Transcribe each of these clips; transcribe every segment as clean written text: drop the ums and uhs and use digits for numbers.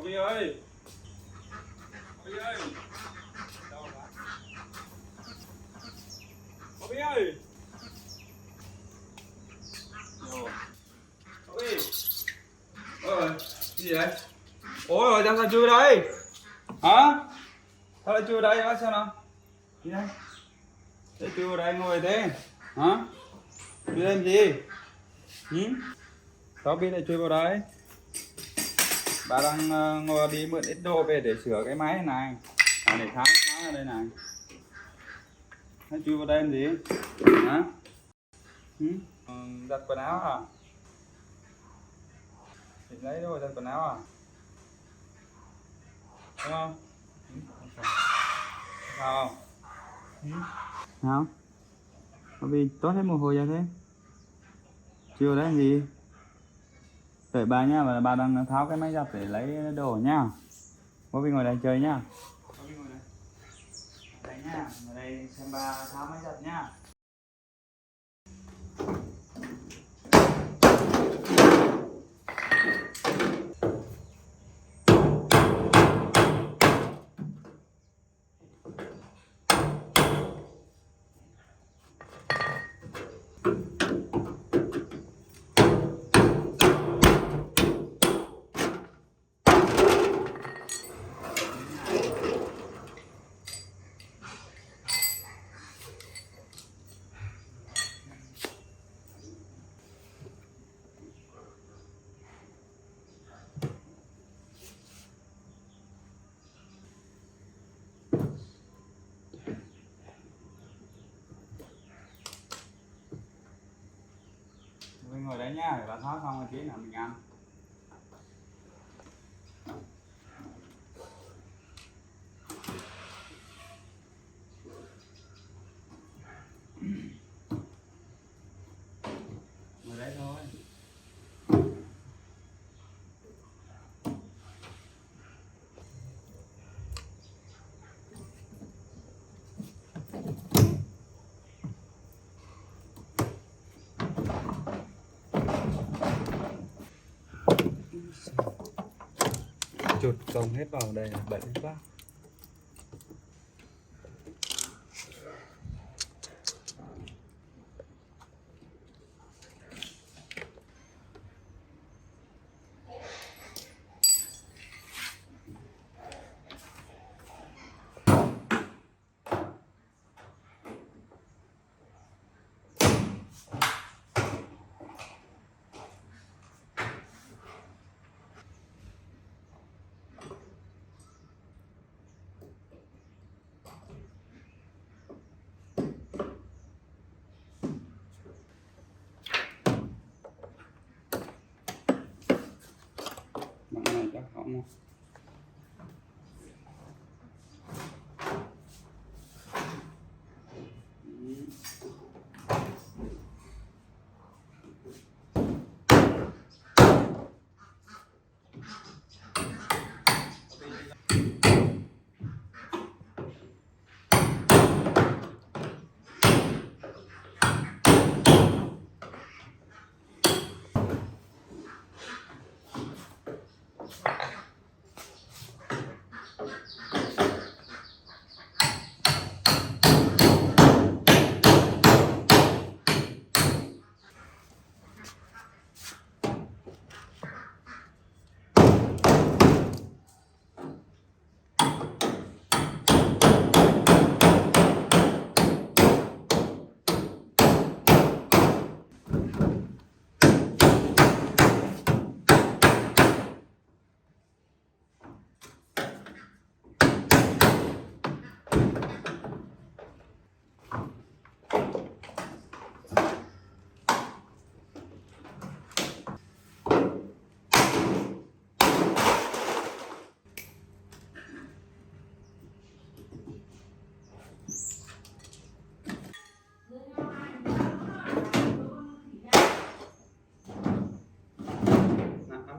Bobby ơi, Bobby ơi, đâu rồi? Bobby ơi, rồi, Bobby, ơi, gì vậy? Ôi rồi sao chưa đây? Hả? Sao lại chưa đây hả? Sao nào? Đi đây. Sao chưa đây ngồi thế? Hả? Đi làm gì? Ừ? Sao biết lại chưa vào đây? Bà đang ngồi đi mượn ít đồ về để sửa cái máy này, để tháo ở đây này. Nó chui vào đây làm gì? Hả? Ừ? Giặt quần áo à? Thì lấy rồi giặt quần áo à? Đúng không? Ừ? Sao không? Ừ? Sao? Bởi vì tốt hết mồ hôi ra thế. Chui vào đây làm gì? Đợi bà nha, bà đang tháo cái máy giặt để lấy đồ nha. Bobby ngồi đây chơi nhá. Bobby ngồi đây. Đây nha, ngồi đây xem bà tháo máy giặt nha. Bobby ngồi đấy nha, để bà tháo xong rồi tí nữa mình ăn. Ngồi đấy thôi. Chụt cong hết vào đây bẩn quá. Bạn này chắc hỏng không?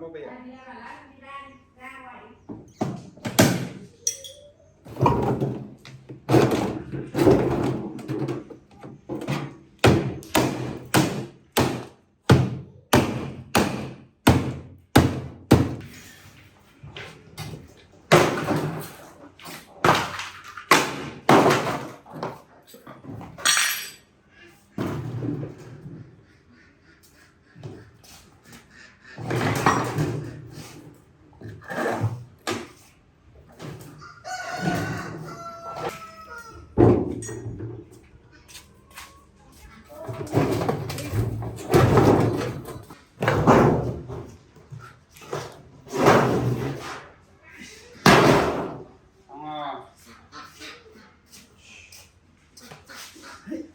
Bobby à?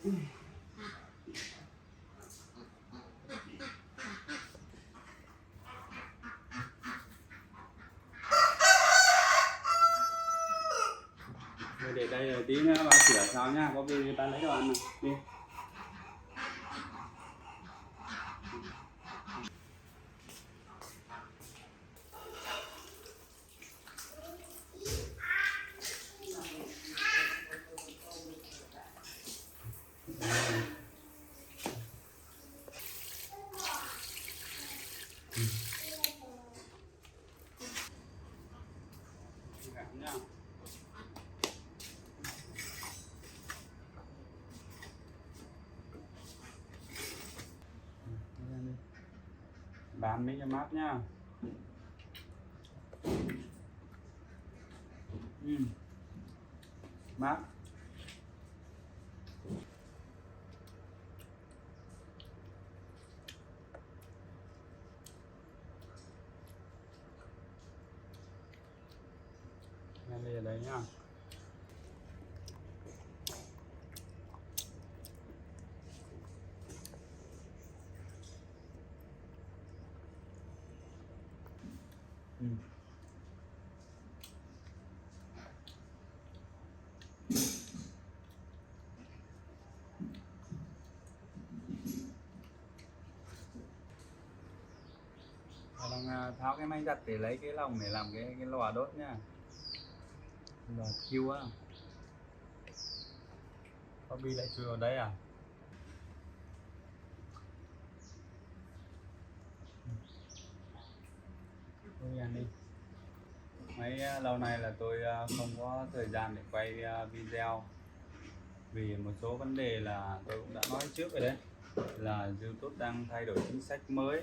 Thôi để đây rồi tí nữa bà sửa sao nhá, có gì ta lấy đồ ăn này đi. Nhá. Bán mấy cho mát nhá. Mát. Đây ở đây nhá. Đang tháo cái máy giặt để lấy cái lồng để làm cái lò đốt nhá. Lò thiêu á. Bobby lại chui vào đây à? Thôi ăn đi. Mấy lâu nay là tôi không có thời gian để quay video vì một số vấn đề là tôi cũng đã nói trước rồi đấy, là YouTube đang thay đổi chính sách mới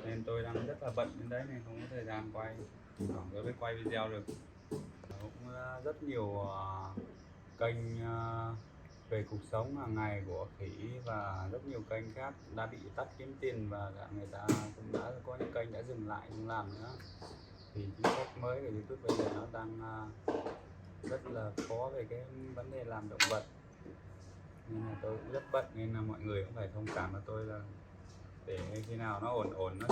nên tôi đang rất là bận đến đấy nên không có thời gian quay, tôi mới quay video được. Cũng rất nhiều kênh về cuộc sống hàng ngày của Khỉ và rất nhiều kênh khác đã bị tắt kiếm tiền và người ta cũng đã có những kênh đã dừng lại không làm nữa vì chính sách mới của YouTube bây giờ nó đang rất là khó về cái vấn đề làm động vật, nên là tôi cũng rất bận nên là mọi người cũng phải thông cảm cho tôi là để khi nào nó ổn nó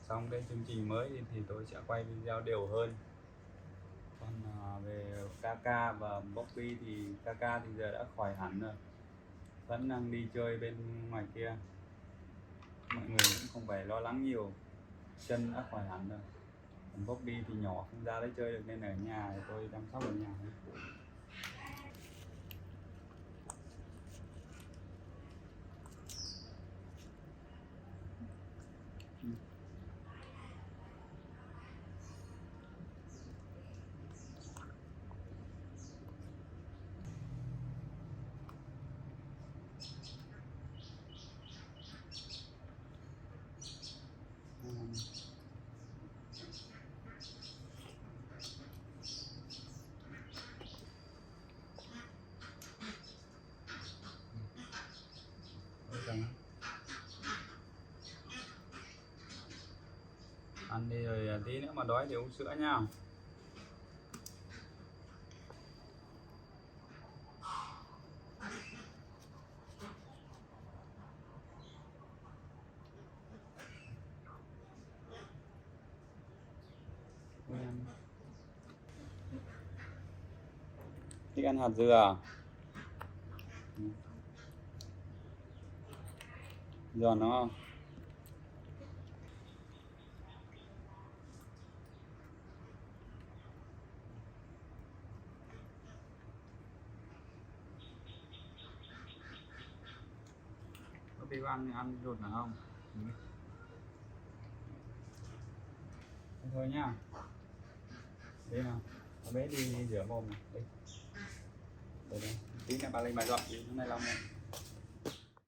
xong cái chương trình mới thì tôi sẽ quay video đều hơn. Còn về Kaka và Bobby thì Kaka thì giờ đã khỏi hẳn rồi, vẫn đang đi chơi bên ngoài kia, mọi người cũng không phải lo lắng nhiều, chân đã khỏi hẳn rồi. Còn Bobby thì nhỏ không ra đấy chơi được nên ở nhà thì tôi chăm sóc ở nhà. Ăn đi rồi tí nữa mà đói thì uống sữa nha. Thích ăn hạt dừa à? Giòn đúng không? Bobby có ăn ruột nào không? Thôi nhá. Đây nào, bé đi rửa mồm này. Đây. Đây. Tí nữa bà lên bà dọn đi, hôm nay lau mồm.